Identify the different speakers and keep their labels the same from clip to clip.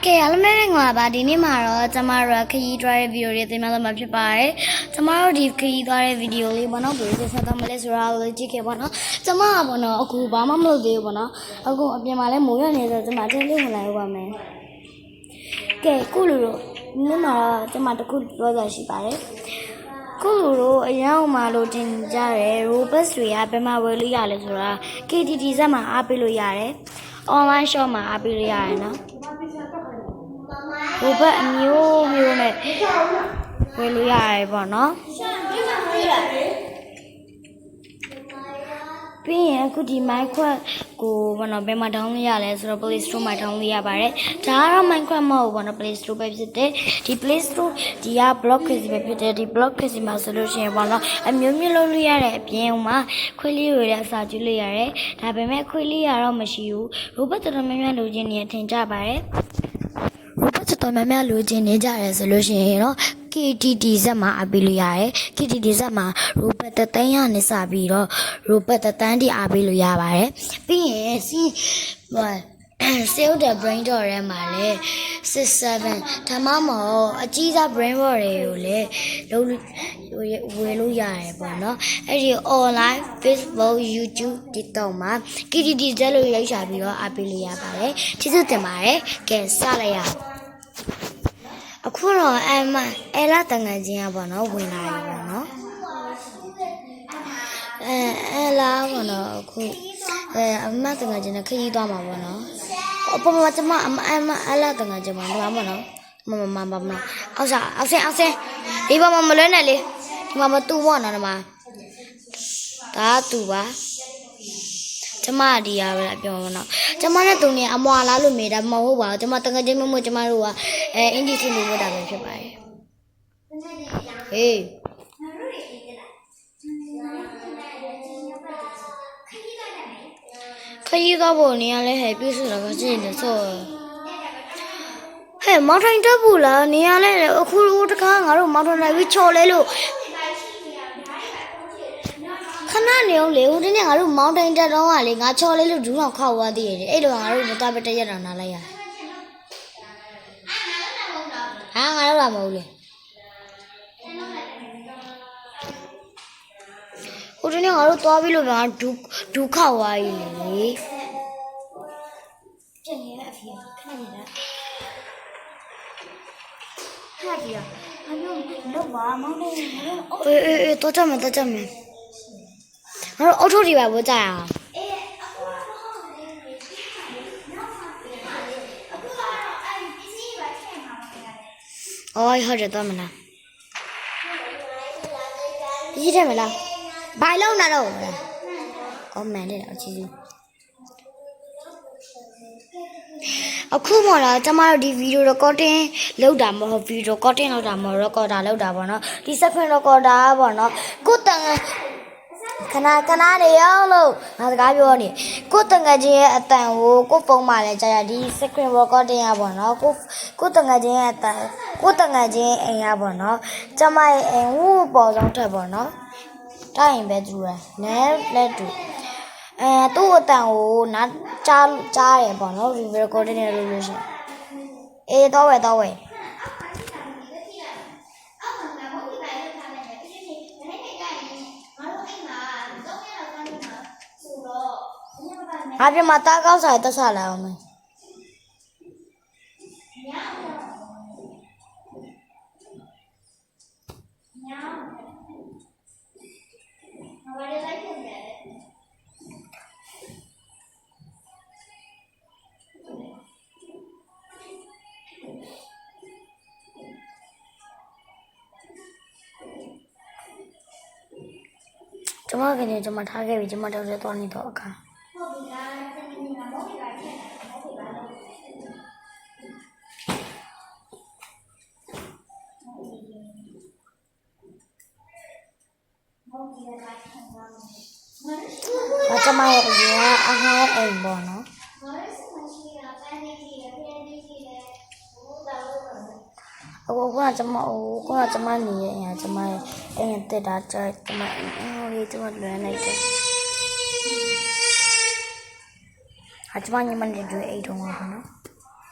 Speaker 1: ကဲအားလုံးပဲငါပါဒီနေ့မှာတော့ကျမတို့ခရီးသွားတဲ့ဗီဒီယိုလေးသင်ပြတော့မှာဖြစ်ပါတယ်ကျမတို့ဒီခရီးသွားတဲ့ဗီဒီယိုလေးပေါ့နော်ဘယ်လိုဆက်သွားမလဲဆိုတာကိုကြည့်ခဲ့ပေါ့နော်ကျမကပေါ့နော်အခုဘာမှမလုပ်သေးဘူးပေါ့နော်အခုအပြင်မှာလည်းမိုးရနေဆိုကျမတင်းလေးဝင်လာရပါမယ်ကဲခုလိုတော့ဒီနေ့မှာတော့ကျမတခုပြောတာရှိပါတယ်ခုလိုတော့အရောင်းမှလို့တင်ကြတယ် Robux တွေကဘယ်မှာဝယ်လို့ရလဲဆိုတာ KTT ဇက်မှာအားပေးလို့ရတယ် online shop မှာအားပေးလို့ရတယ်နော်ဘတ်အမျိုးမျိုးနဲ့ဝယ်လို့ရတယ်ပေါ့နော်ပြီးရင်အခုဒီ Minecraft ကိုဘောနော်ဘယ်မှာ download ရလဲဆိုတော့ Play Store မှာ download ရပါတယ်ဒါကတော့ Minecraft မဟုတ်ဘောနော် Play Store ပဲဖြစ်တယ်ဒီ Play Store ဒီက block ခစီပဲဖြစ်တယ်ဒီ block ခစီမှာဆိုလို့ရှိရင်ဘောနော်အမျိုးမျိုးလုပ်လို့ရတဲ့အပြင်မှာခွေးလေးတွေလည်းအစာကျွေးလို့ရတယ်ဒါပေမဲ့ခွေးလေးရတော့မရှိဘူး robot တော်တော်များများလိုချင်နေထင်ကြပါတယ်robot တော်တော်များများလိုချင်နေကြတယ်ဆိုလို့ရှိရင်တော့ KTT ဇက်မှာအပေးလို့ရတယ် KTT ဇက်မှာ robot တသိန်းရနေစပြီးတော့ robot တသန်းတိအပေးလို့ရပါတယ်ပြီးရင်sale the brain door ထဲမှာလဲ67ဒါမှမဟုတ်အကြီးစား brain door တွေကိုလည်းဝယ်လို့ရတယ်ပေါ့နော်အဲ့ဒီ online Facebook YouTube TikTok မှာ KTT ဇက်လို့ရိုက်ရှာပြီးတော့အပေးလို့ရပါတယ်ကျေးဇူးတင်ပါတယ်ကဲစလိုက်ရအောင်အခုတော့အဲလာတငယ်ချင်းอ่ะပေါ့နော်ဝင်လာပြီပေါ့နော်အဲလာပေါ့နော်အခုအမတငယ်ချင်းနဲ့ခရီးသွားမှာပေါ့နော်အပေါ်မှာကျမအဲလာတငယ်ချင်းမှာဒီမှာပေါ့နော်မအောက်ဆင်းဒီပေါ်မှာမလွဲနဲ့လေဒီမှာမတူပေါ့နော်ဒီမှာဒါတူပါကျမဒီရပဲပြောမှာနော်ကျမနဲ့သူနေအမွာလားလို့မေးတာမဟုတ်ပါဘူးကျမတကယ်ချင်းမကျမတို့ကအင်ဂျီစီလို့ပြောတာပဲဖြစ်ပါတယ်ဟေးခရီးသွားဖို့နေရလဲဟဲ့ပြည့်စုံတော့ကြည့်နေဆိုဟဲ့မောင်ထိုင်တက်ဘူးလားနေရလဲအခုတကားငါတို့မောင်ထိုင်လိုက်ပြီးချော်လဲလို့ခဏနေအောင်လေဦးတင်းနဲ့ငါတို့မောင်တိုင်တက်တော့ကလေငါချော်လေးလို့ဒူးအောင်ခောက်သွားသေးတယ်အဲ့လိုငါတို့မတော်ပဲတက်ရတာနားလိုက်ရဟာငါတို့လာမဟုတ်လေဦးတင်းနဲ့ငါတို့သွားပြီလို့ငါဒူးခောက်သွားပြီလေကျင်နေတဲ့အဖေခဏနေတာခဏကြီးอ่ะအမျိုးတော့ဘာမောင်တိုင်အေးတော့ကြမယ်ငါတို့အော်တိုဒီပါဘောကြရအောင်အော်ဟုတ်တယ်တော့မလားရေးတယ်မလားဘာလုံးနာတော့အော်မန်တဲ့အချီးအခုမှတော့ကျမတို့ဒီဗီဒီယို recording လုပ်တာမဟုတ်ဗီဒီယို recording လုပ်တာမဟုတ် recorder လုပ်တာပေါ့နော်ဒီ screen recorder ပေါ့နော်ကိုတန်ခဏနေအောင်လို့ငါစကားပြောနေကိုတငယ်ချင်းရဲ့အတန်ကိုကိုဖုန်းမှာလဲကြာဒီ screen recording ရပါတော့ကိုတငယ်ချင်းရဲ့အတန်ကိုတငယ်ချင်းအိမ်ရပါတော့ကျမရဲ့အိမ်ဝူပေါ်ဆုံးထက်ပါတော့တိုင်းပဲသူရနဲလက်တူသူ့အတန်ကိုနားကြားတယ်ပေါ့နော် recording နဲ့လို့ရှင်အေးတော့ဝဲအပြင်မှာတားကောက်စားတက်စားလာအောင်မယ်ကျမကနေကျမထားခဲ့ပြီကျမတော့သွားနေတော့အခါကျမရဲ့အရင်ကအငှားအိမ်ပေါ့နော်အခုကကျမနေရဲ့အိမ်ကကျမရဲ့အိမ်တက်တာကျမကျမလွယ်လိုက်တယ်ကျမညီမနေတွေ့အိမ်တော့ပါနော်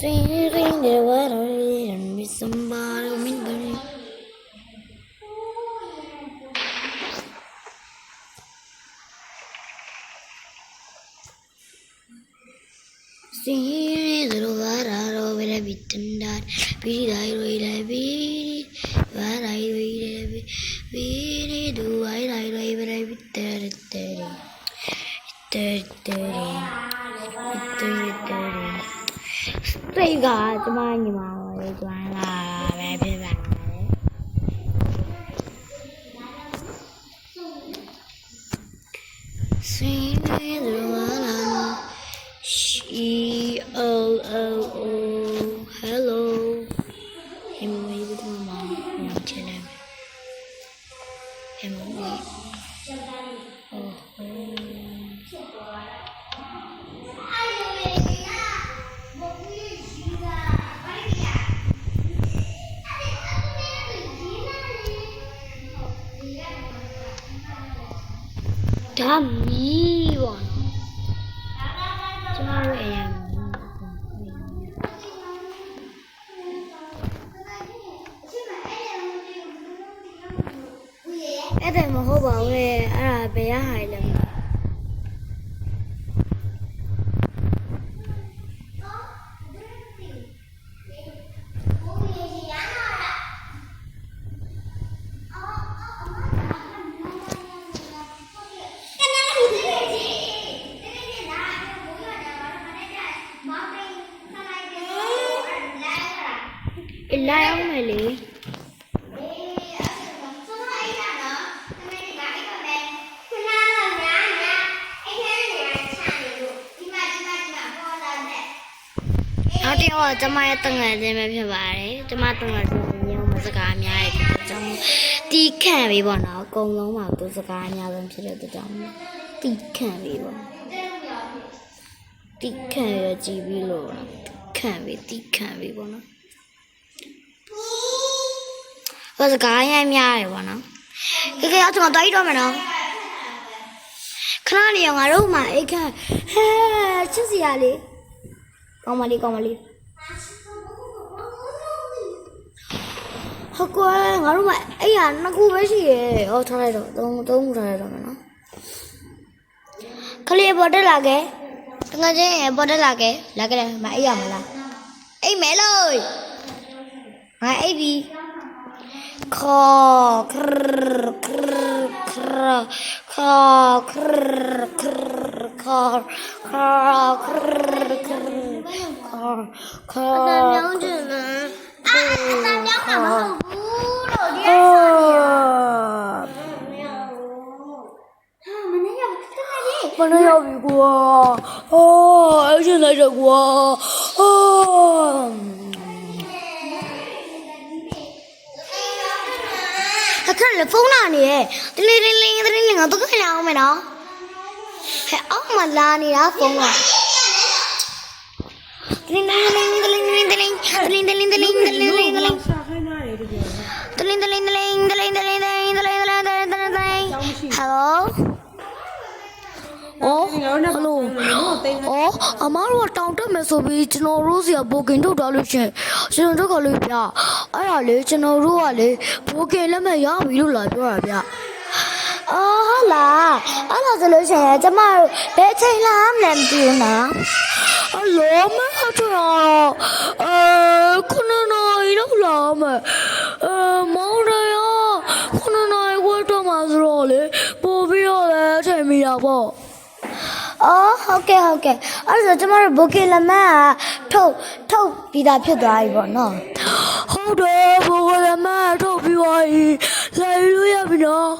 Speaker 1: Sing the water and be somebody mean Sing the water over a bit and that be I will be what I will be do I over a bit Đây gà cho mai nhiều màu rồi cho anh là bé phía vàng Sing the water She hello em mới biết mà làm trên em mới Damn me one. Cho em. Cái này mà hô bảo về là bé hài lắm. Ilai ông mày lì. Nó đi vào cho mai từng ngày thì mày phải bài cho mai từng ngày thì nhiều mà sẽ cả nhà thì trong tí khen vì bọn nó công nó mà tôi sẽ cả nhà làm sẽ được trong tí khen vì bọn tí khen là chỉ vì lỗ tí khen vì bọn nó rồi cả nhà thì bọn nó cái áo chúng nó tới đó mà nó khá nhiều ngày đâu mà ấy khen chứ gì à đi con mà đi ဟုတ်ကွယ်ငါတို့မအဲ့ရနှစ်ခုပဲရှိရဲ့ဟောထားလိုက်တော့သုံးခုထားလိုက်တော့မယ်နော်ခလေးပေါ်တက်လာခဲ့တကယ်ချင်းပေါ်တက်လာခဲ့လာခဲ့မအဲ့ရမလားအိမ်မဲလို့ငါအိပ်ပြီခေါ်ခရခရခရခေါ်ခရခရခေါ်ခေါ်ခရခရခေါ်ခေါ်အတမြောင်းချင်လားအတမြောင်းမှာမဟုတ်ဘူးလို့ဒီကစားနေဟာမနေရမနေရပြီကွာအဲ့ရှင်လိုက်တော့ကွာအခက်လေဖုန်းလာနေရဲ့တလင်းငါတော့ခရအောင်မယ်နော်ဟဲ့အောက်မှာလာနေတာဖုန်းကတလင်း
Speaker 2: စားခိုင်းတာတွေတကယ်
Speaker 1: ဟယ်လိုအော်ဟယ်လိုအော်အမားတို့တောင်းတက်မယ်ဆိုပြီးကျွန်တော်တို့စီကဘိုကင်ထုတ်ထားလို့ရှင်ကျွန်တော်တို့ကလေးပြအဲ့ဒါလေကျွန်တော်တို့ကလေဘိုကင်လက်မဲ့ရပြီလို့လာပြောတာဗျအော်ဟုတ်လားအဲ့ဒါဆိုလို့ရှင်ကျမတို့ဘယ်ချိန်လာမလဲမသိဘူးနော်အလောမဟုတ်တော့ခုနနာရီတော့လာမယ်မောင်ရရခုနနာရီဝတ်တော့မှာဆိုတော့လေပို့ပြီးတော့လည်းချိန်မိတာပေါ့အော်ဟုတ်ကဲ့အဲ့ဒါကျမတို့ဘိုကင်လက်မထုတ်ပြီးသားဖြစ်သွားပြီပေါ့နော်ဟုတ်တယ်ဘိုကင်လက်မထုတ်ပြီးသွားပြီလာလို့ရပြီနော်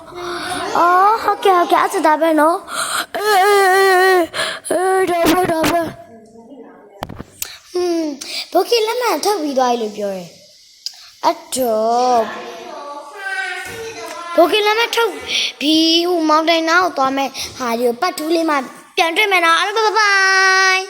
Speaker 1: အော်ဟုတ်ကဲ့အဲ့ဒါပဲနော်ဒါပဲဘိုကင်လက်မထုတ်ပြီးသွားပြီလို့ပြောတယ်အဲ့တော့ဘိုကင်လက်မထုတ်ပြီးဟိုမောင်တိုင်နာကိုသွားမယ်ဟာဒီပတ်ထူးလေးမှပြန်တွေ့မယ်နော်အားလုံးဘိုင်